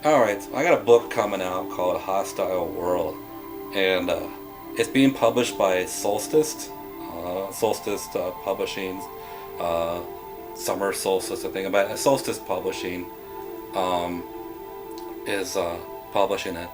Alright, so I got a book coming out called Hostile World, and it's being published by Solstice Publishing, uh, Summer Solstice, I think about it. Solstice Publishing um, is publishing it.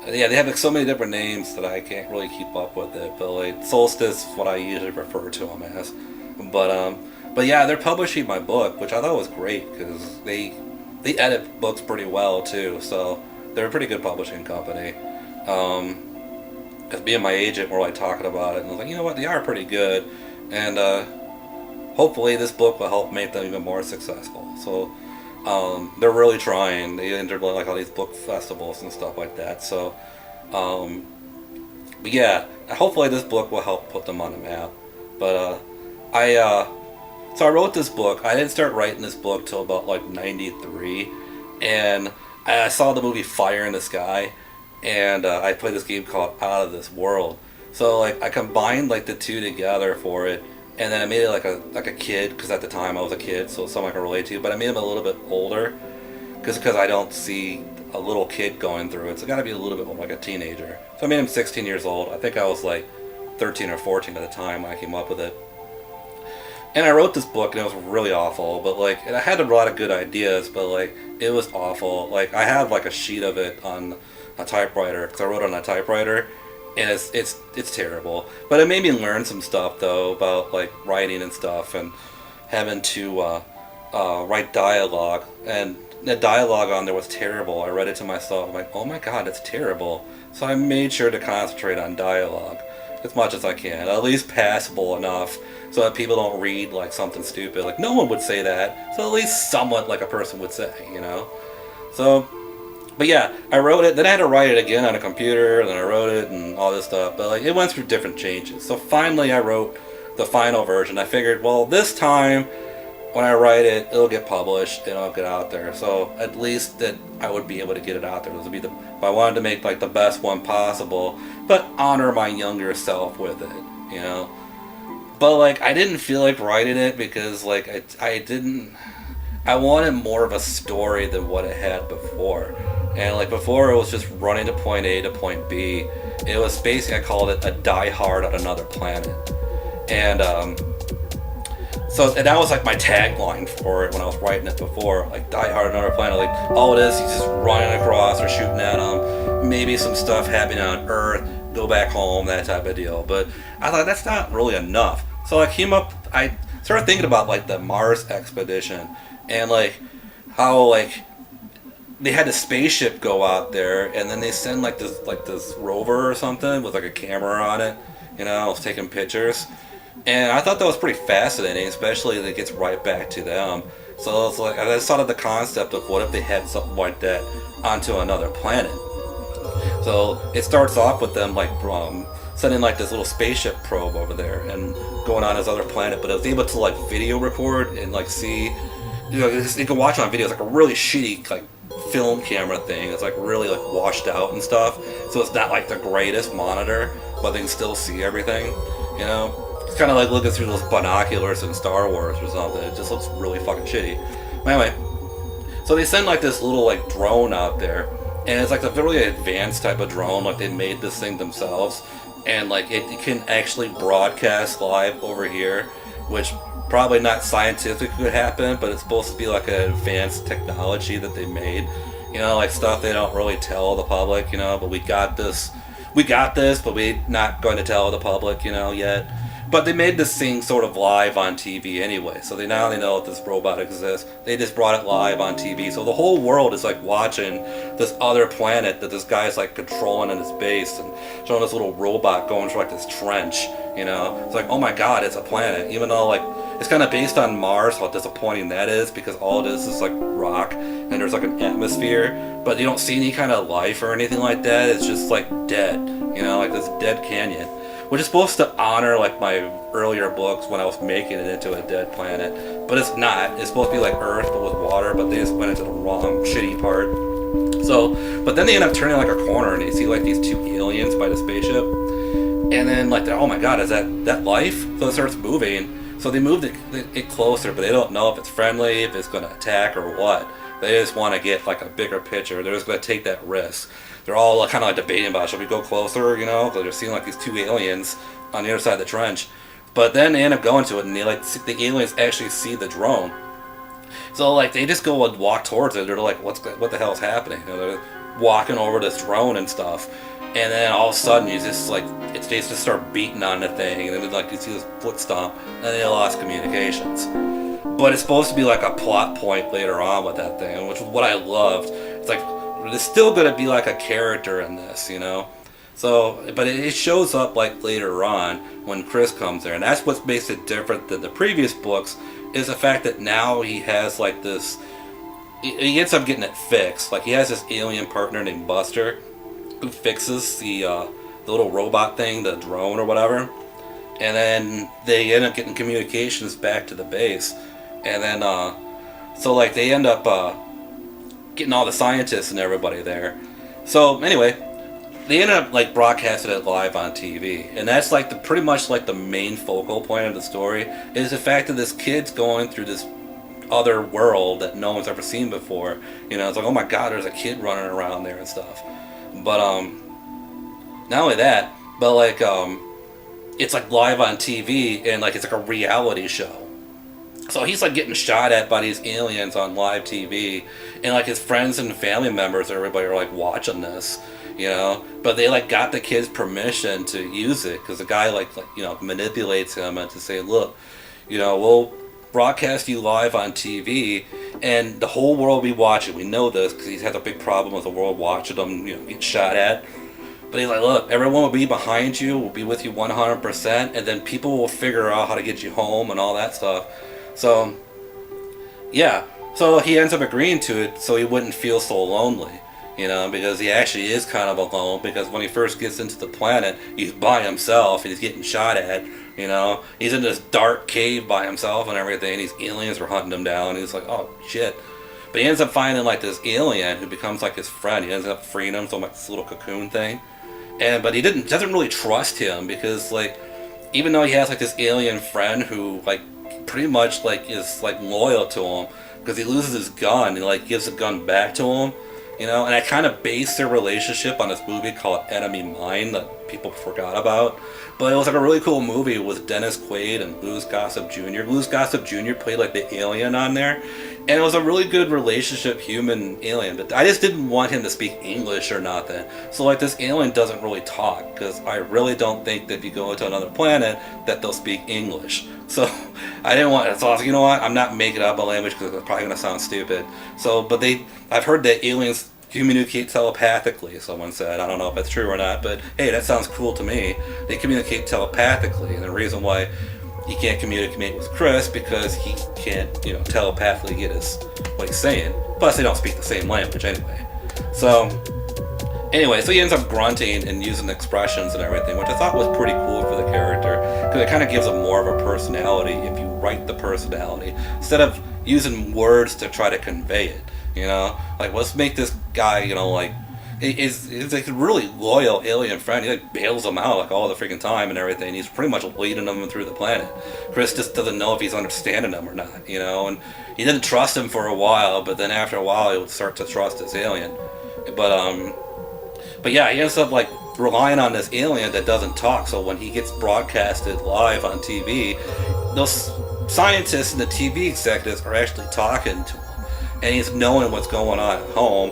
Yeah, they have like so many different names that I can't really keep up with it, but like Solstice is what I usually refer to them as. But yeah, they're publishing my book, which I thought was great because they edit books pretty well too. So they're a pretty good publishing company. Because me and my agent were like talking about it, and I was like, you know what, they are pretty good, and hopefully this book will help make them even more successful. So they're really trying. They enter like all these book festivals and stuff like that. So, but yeah, hopefully this book will help put them on the map. But I so I wrote this book. I didn't start writing this book till about like '93, and I saw the movie Fire in the Sky, and I played this game called Out of This World. So like I combined like the two together for it, and then I made it like a kid because at the time I was a kid, so someone I can relate to. But I made him a little bit older because I don't see a little kid going through it. So I got to be a little bit like a teenager. So I made him 16 years old. I think I was like 13 or 14 at the time when I came up with it. And I wrote this book and it was really awful. But like I had a lot of good ideas, but like it was awful. Like I have like a sheet of it on a typewriter because I wrote it on a typewriter, and it's terrible. But it made me learn some stuff though about like writing and stuff, and having to write dialogue. And the dialogue on there was terrible. I read it to myself. I'm like, oh my god, it's terrible. So I made sure to concentrate on dialogue as much as I can, at least passable enough, so that people don't read like something stupid. Like no one would say that, so at least somewhat like a person would say, you know. So. But yeah, I wrote it, then I had to write it again on a computer, and then I wrote it and all this stuff, but like it went through different changes. So finally I wrote the final version. I figured, well, this time when I write it, it'll get published and it'll get out there. So at least that I would be able to get it out there. This would be if I wanted to make like the best one possible, but honor my younger self with it, you know. But like I didn't feel like writing it because like I wanted more of a story than what it had before. And like before, it was just running to point A to point B. It was basically, I called it a Die Hard on another planet. And and that was like my tagline for it when I was writing it before, like Die Hard on another planet. Like all it is, he's just running across or shooting at them. Maybe some stuff happening on Earth, go back home, that type of deal. But I thought that's not really enough. So I started thinking about like the Mars expedition and like how like they had a spaceship go out there, and then they send like this rover or something with like a camera on it, you know, taking pictures. And I thought that was pretty fascinating, especially that it gets right back to them. So it's like I just thought of the concept of what if they had something like that onto another planet. So it starts off with them like sending like this little spaceship probe over there and going on this other planet, but it was able to like video record and like see, you know, you can watch on video. It's like a really shitty like film camera thing. It's like really like washed out and stuff, so it's not like the greatest monitor, but they can still see everything, you know. It's kind of like looking through those binoculars in Star Wars or something. It just looks really fucking shitty. But anyway, so they send like this little like drone out there, and it's like a really advanced type of drone. Like they made this thing themselves, and like it can actually broadcast live over here, which probably not scientific could happen, but it's supposed to be like an advanced technology that they made, you know, like stuff they don't really tell the public, you know. But we got this, but we're not going to tell the public, you know, yet. But they made this thing sort of live on TV anyway, so they not only know that this robot exists, they just brought it live on TV. So the whole world is like watching this other planet that this guy's like controlling in his base, and showing this little robot going through like this trench, you know. It's like, oh my god, it's a planet, even though like it's kind of based on Mars, how disappointing that is, because all it is like rock, and there's like an atmosphere, but you don't see any kind of life or anything like that. It's just like dead, you know, like this dead canyon, which is supposed to honor like my earlier books when I was making it into a dead planet, but it's not. It's supposed to be like Earth but with water, but they just went into the wrong shitty part. So, but then they end up turning like a corner, and they see like these two aliens by the spaceship, and then like, oh my god, is that life? So it starts moving, So they moved it closer, but they don't know if it's friendly, if it's going to attack or what. They just want to get like a bigger picture. They're just going to take that risk. They're all kind of like debating about, should we go closer, because they're seeing like these two aliens on the other side of the trench. But then they end up going to it, and the aliens actually see the drone. So like they just go and walk towards it. They're like, what the hell is happening? They're walking over this drone and stuff, and then all of a sudden you just like they just start beating on the thing, and then like you see this foot stomp, and they lost communications. But it's supposed to be like a plot point later on with that thing, which is what I loved. It's like there's still gonna be like a character in this, So, but it shows up like later on when Chris comes there, and that's what makes it different than the previous books. Is the fact that now he has like this. He ends up getting it fixed. Like he has this alien partner named Buster, who fixes the little robot thing, the drone or whatever, and then they end up getting communications back to the base, and then so like they end up getting all the scientists and everybody there. So anyway, they end up like broadcasting it live on TV, and that's like pretty much like the main focal point of the story is the fact that this kid's going through this other world that no one's ever seen before. It's like, oh my god, there's a kid running around there and stuff. But not only that, but like it's like live on TV, and like it's like a reality show. So he's like getting shot at by these aliens on live TV, and like his friends and family members, everybody are like watching this, But they like got the kid's permission to use it because the guy like manipulates him and to say, look, we'll broadcast you live on TV, and the whole world will be watching. We know this because he's had a big problem with the world watching him, get shot at. But he's like, look, everyone will be behind you, will be with you 100%, and then people will figure out how to get you home and all that stuff. So, yeah. So he ends up agreeing to it so he wouldn't feel so lonely, because he actually is kind of alone, because when he first gets into the planet, he's by himself and he's getting shot at, He's in this dark cave by himself and everything. These aliens are hunting him down. And he's like, oh, shit. But he ends up finding like this alien who becomes like his friend. He ends up freeing him from like this little cocoon thing. But he doesn't really trust him because like, even though he has like this alien friend who like pretty much like is like loyal to him, because he loses his gun and like gives the gun back to him, and I kind of based their relationship on this movie called Enemy Mine that people forgot about. But it was like a really cool movie with Dennis Quaid and Louis Gossett Jr. Louis Gossett Jr. played like the alien on there, and it was a really good relationship, human alien. But I just didn't want him to speak English or nothing. So like this alien doesn't really talk, because I really don't think that if you go to another planet that they'll speak English. So I didn't want it. So I was like, you know what? I'm not making up a language because it's probably gonna sound stupid. So, but I've heard that aliens communicate telepathically, someone said. I don't know if that's true or not, but hey, that sounds cool to me. They communicate telepathically, and the reason why he can't communicate with Chris because he can't, telepathically get what he's saying. Plus, they don't speak the same language anyway. So he ends up grunting and using expressions and everything, which I thought was pretty cool for the character, because it kind of gives him more of a personality if you write the personality instead of using words to try to convey it. Like let's make this guy, like is like a really loyal alien friend. He like bails him out like all the freaking time and everything. He's pretty much leading them through the planet. Chris just doesn't know if he's understanding them or not, and he didn't trust him for a while, but then after a while he would start to trust this alien. But yeah, he ends up like relying on this alien that doesn't talk. So when he gets broadcasted live on TV, those scientists and the TV executives are actually talking to him. And he's knowing what's going on at home,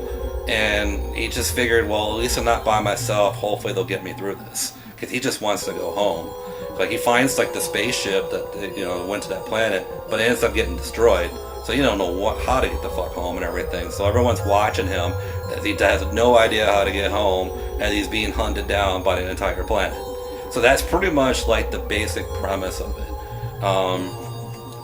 and he just figured, well, at least I'm not by myself. Hopefully they'll get me through this, because he just wants to go home. Like he finds like the spaceship that went to that planet, but it ends up getting destroyed. So you don't know how to get the fuck home and everything. So everyone's watching him as he has no idea how to get home, as he's being hunted down by the entire planet. So that's pretty much like the basic premise of it.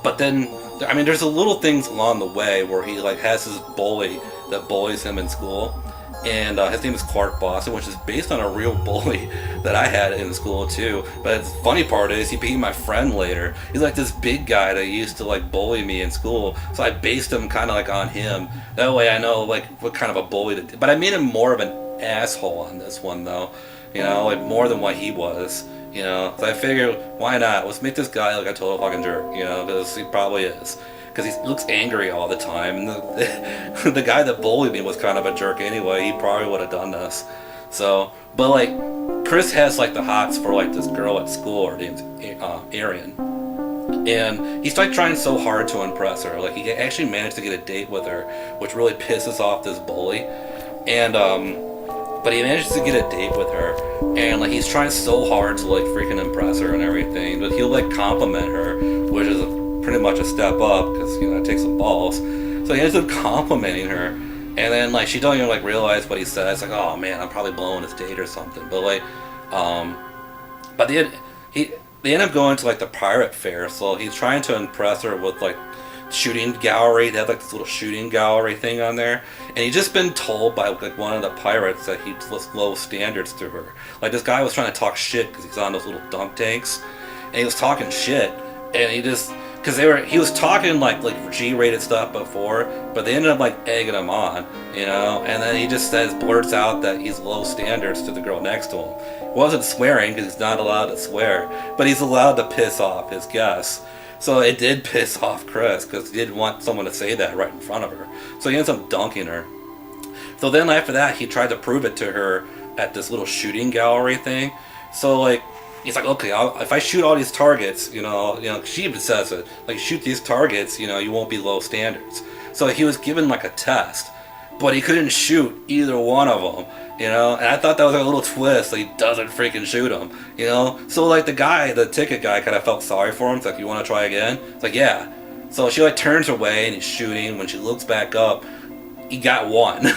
But then, I mean, there's a little things along the way where he like has this bully that bullies him in school, and his name is Clark Boston, which is based on a real bully that I had in school too. But the funny part is he became my friend later. He's like this big guy that used to like bully me in school, so I based him kind of like on him. That way I know like what kind of a bully to do. But I made him more of an asshole on this one though, like more than what he was. You know, so I figured, why not? Let's make this guy like a total fucking jerk, you know, because he probably is. Because he looks angry all the time. And the guy that bullied me was kind of a jerk anyway. He probably would have done this. So, but like, Chris has like the hots for like this girl at school, her name's Arian. And he's like trying so hard to impress her. Like, he actually managed to get a date with her, which really pisses off this bully. And, but he manages to get a date with her, and like he's trying so hard to like freaking impress her and everything. But he'll like compliment her, which is pretty much a step up because you know it takes some balls. So he ends up complimenting her, and then like she don't even like realize what he says. Like, oh man, I'm probably blowing his date or something. But like, but they end up going to like the pirate fair. So he's trying to impress her with like shooting gallery. They have like this little shooting gallery thing on there, and he'd just been told by like one of the pirates that he'd low standards to her. Like, this guy was trying to talk shit because he's on those little dunk tanks, and he was talking shit, and he just because he was talking like G-rated stuff before, but they ended up like egging him on, you know, and then he just blurts out that he's low standards to the girl next to him. He wasn't swearing because he's not allowed to swear, but he's allowed to piss off his guests. So it did piss off Chris because he didn't want someone to say that right in front of her. So he ends up dunking her. So then after that, he tried to prove it to her at this little shooting gallery thing. So like, he's like, okay, if I shoot all these targets, you know, she even says it, like, shoot these targets, you know, you won't be low standards. So he was given like a test, but he couldn't shoot either one of them. You know, and I thought that was like a little twist. Like, he doesn't freaking shoot him. You know, so like the ticket guy, kind of felt sorry for him. It's like, you want to try again? It's like, yeah. So she like turns away and he's shooting. When she looks back up, he got one.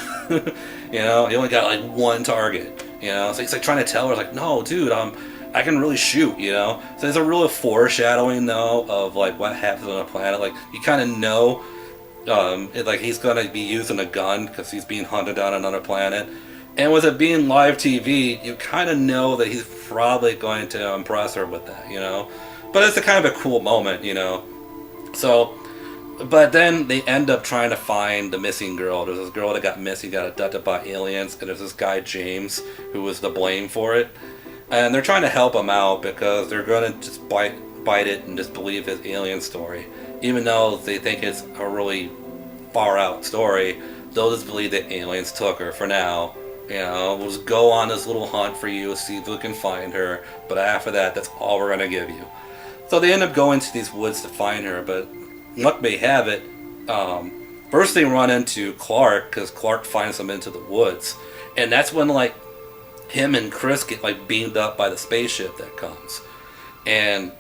You know, he only got like one target. You know, so he's like trying to tell her, like, no, dude, I can really shoot. You know, so there's a real foreshadowing though of like what happens on a planet. Like, you kind of know, like he's gonna be using a gun because he's being hunted on another planet. And with it being live TV, you kind of know that he's probably going to impress her with that, you know? But it's a kind of a cool moment, you know? So, but then they end up trying to find the missing girl. There's this girl that got missing, got abducted by aliens, and there's this guy, James, who was to blame for it. And they're trying to help him out because they're going to just bite it and just believe his alien story. Even though they think it's a really far out story, they'll just believe that aliens took her for now. You know, we'll just go on this little hunt for you, see if we can find her, but after that, that's all we're going to give you. So they end up going to these woods to find her, but luck may have it, first they run into Clark, because Clark finds them into the woods, and that's when, like, him and Chris get, like, beamed up by the spaceship that comes. And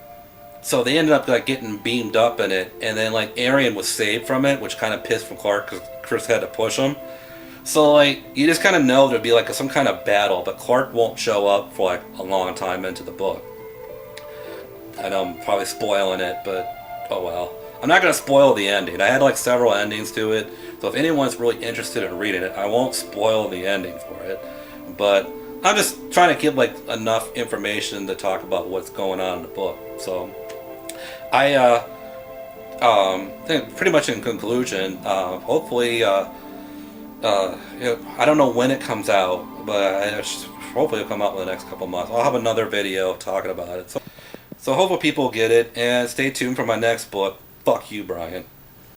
so they ended up, like, getting beamed up in it, and then, like, Arian was saved from it, which kind of pissed from Clark, because Chris had to push him. So, like, you just kind of know there'd be, like, some kind of battle, but Clark won't show up for, like, a long time into the book. I know I'm probably spoiling it, but oh well. I'm not going to spoil the ending. I had, like, several endings to it, so if anyone's really interested in reading it, I won't spoil the ending for it. But I'm just trying to give, like, enough information to talk about what's going on in the book. So, I think pretty much in conclusion, hopefully, you know, I don't know when it comes out, but hopefully it'll come out in the next couple months. I'll have another video talking about it. So hopefully people get it, and stay tuned for my next book. Fuck you, Brian.